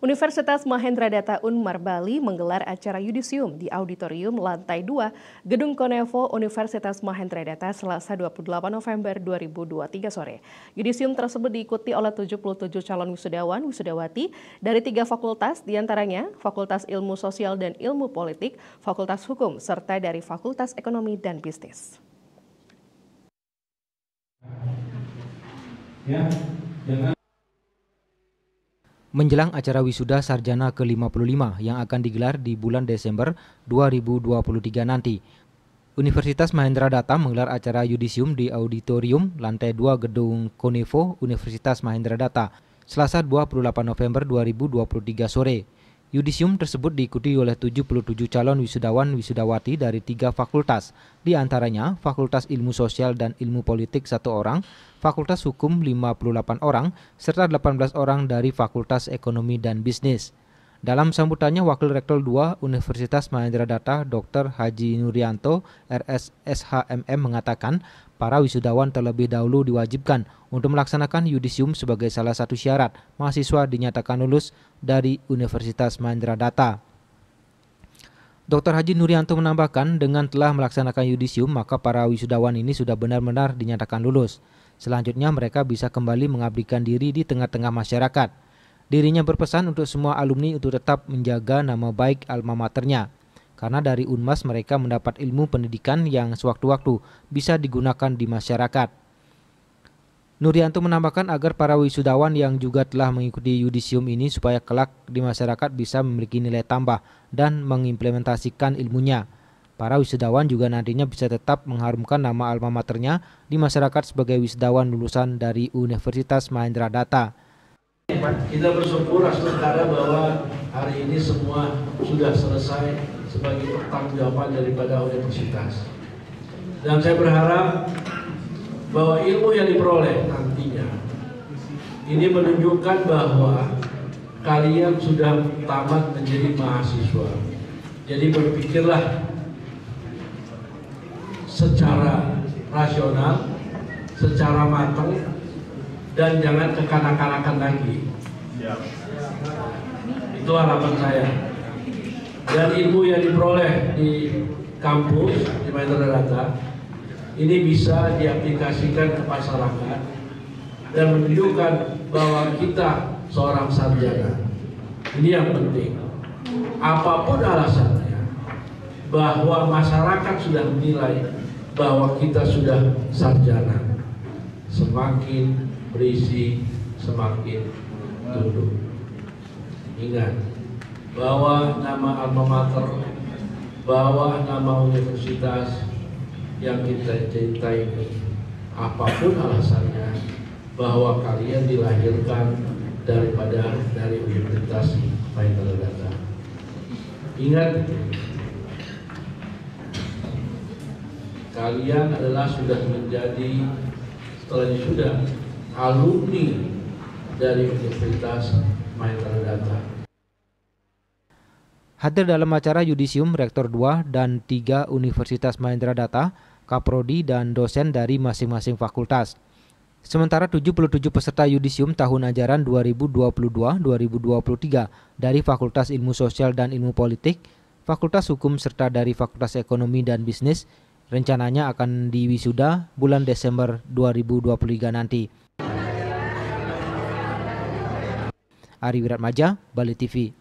Universitas Mahendra Data Unmar Bali menggelar acara yudisium di Auditorium Lantai 2 Gedung Konevo Universitas Mahendra Data Selasa 28 November 2023 sore. Yudisium tersebut diikuti oleh 77 calon wisudawan wisudawati dari 3 fakultas, diantaranya Fakultas Ilmu Sosial dan Ilmu Politik, Fakultas Hukum, serta dari Fakultas Ekonomi dan Bisnis. Menjelang acara wisuda sarjana ke-55 yang akan digelar di bulan Desember 2023 nanti, Universitas Mahendra Data menggelar acara yudisium di Auditorium Lantai 2 Gedung Konevo Universitas Mahendra Data Selasa 28 November 2023 sore. Yudisium tersebut diikuti oleh 77 calon wisudawan wisudawati dari 3 fakultas, di antaranya Fakultas Ilmu Sosial dan Ilmu Politik 1 orang, Fakultas Hukum 58 orang, serta 18 orang dari Fakultas Ekonomi dan Bisnis. Dalam sambutannya, Wakil Rektor 2 Universitas Mahendra Data Dr. Haji Nurianto, RSSHMM mengatakan para wisudawan terlebih dahulu diwajibkan untuk melaksanakan yudisium sebagai salah satu syarat mahasiswa dinyatakan lulus dari Universitas Mahendra Data. Dr. Haji Nurianto menambahkan dengan telah melaksanakan yudisium maka para wisudawan ini sudah benar-benar dinyatakan lulus. Selanjutnya mereka bisa kembali mengabdikan diri di tengah-tengah masyarakat. Dirinya berpesan untuk semua alumni untuk tetap menjaga nama baik alma maternya, karena dari Unmas mereka mendapat ilmu pendidikan yang sewaktu-waktu bisa digunakan di masyarakat. Nurianto menambahkan agar para wisudawan yang juga telah mengikuti yudisium ini supaya kelak di masyarakat bisa memiliki nilai tambah dan mengimplementasikan ilmunya. Para wisudawan juga nantinya bisa tetap mengharumkan nama alma maternya di masyarakat sebagai wisudawan lulusan dari Universitas Mahendra Data. Kita bersyukur sementara bahwa hari ini semua sudah selesai sebagai pertanggungjawaban daripada universitas. Dan saya berharap bahwa ilmu yang diperoleh nantinya ini menunjukkan bahwa kalian sudah tamat menjadi mahasiswa. Jadi berpikirlah secara rasional, secara matang, dan jangan kekanak-kanakan lagi. Itu harapan saya. Dan ilmu yang diperoleh di kampus di Mahendra Data ini bisa diaplikasikan ke masyarakat dan menunjukkan bahwa kita seorang sarjana. Ini yang penting. Apapun alasannya, bahwa masyarakat sudah menilai bahwa kita sudah sarjana. Semakin berisi, semakin tunduk. Ingat bahwa nama alma mater, bahwa nama universitas yang kita cintai ini, apapun alasannya, bahwa kalian dilahirkan dari Universitas Mahendra Data. Ingat, kalian adalah sudah menjadi, setelah ini sudah alumni dari Universitas Mahendra Data. Hadir dalam acara yudisium Rektor 2 dan 3 Universitas Mahendra Data, Kaprodi dan dosen dari masing-masing fakultas. Sementara 77 peserta yudisium tahun ajaran 2022-2023 dari Fakultas Ilmu Sosial dan Ilmu Politik, Fakultas Hukum serta dari Fakultas Ekonomi dan Bisnis rencananya akan diwisuda bulan Desember 2023 nanti. Ari Wiratmaja, Bali TV.